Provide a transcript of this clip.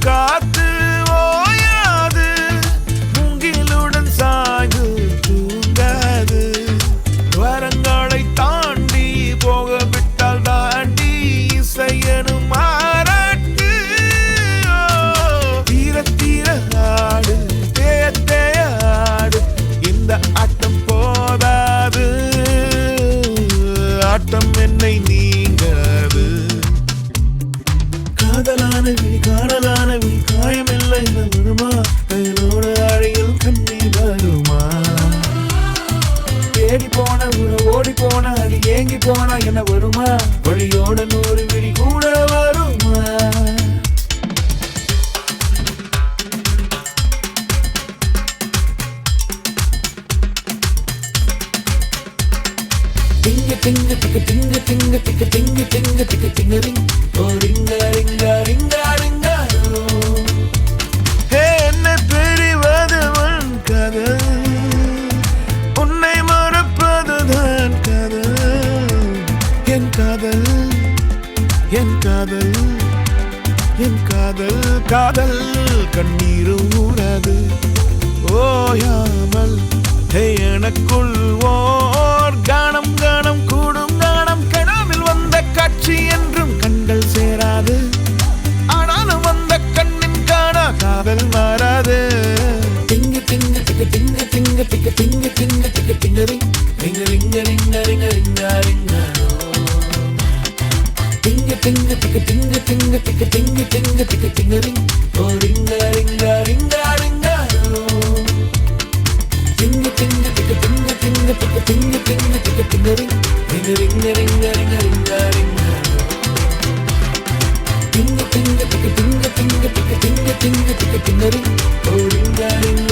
காத்து ஓயாது மூங்கிலுடன் சாய்ந்து தூங்காது வரங்களை தாண்டி போக விட்டால் தாண்டி இசையனும் மாறாட்டு தீர தீர ஆடு தேய தேய ஆடு இந்த ஆட்டம் போதாது ஆட்டம் என்னை நீங்காது காதலான விழி காணலான விழி காயமில்லை வருமா என்னோட அழையில் கண்ணீர் வருமா தேடி போன ஓடி போன அது ஏங்கி போன என்ன வருமா வழியோட 100 விழி கூட வருமா Tinga tinga ticka tinga tinga ticka tinga tinga ticka tinga ring oh ringa ringa ringa ringa hey enna perivadavun kadal unnai marapadadhan kadal en kadal en kadal en kadal kadal kannீரும் ஊறாது ஓயாமல் hey எனக்குள் ஓர் கானம் கானம் கூடும் கானம் கனவில் வந்த காட்சி என்றும் கண்கள் சேராது ஆனாலும் வந்த கண்ணின் காணா காதல் மாறாது திங்கு திங்கு திக்கு திங்கு திங்கு திக்கு திங்கு திங்கு திக்கு திங்கரிங் ரிங்க ரிங்க ரிங்க ரிங்க ரிங்க ரிங்க திங்கு திங்கு திக்கு திங்கு திங்கு திக்கு திங்கு திங்கு திக்கு திங்கரிங் ஓ ரிங்க ரிங்க ரிங்க ரிங்க Tinga tinga ticka tinga tinga ticka tinga tinga ticka tinga ring ringa ringa ringa ringa ringa ringa Tinga tinga ticka tinga tinga ticka tinga tinga ticka tinga ring oh ringa ringa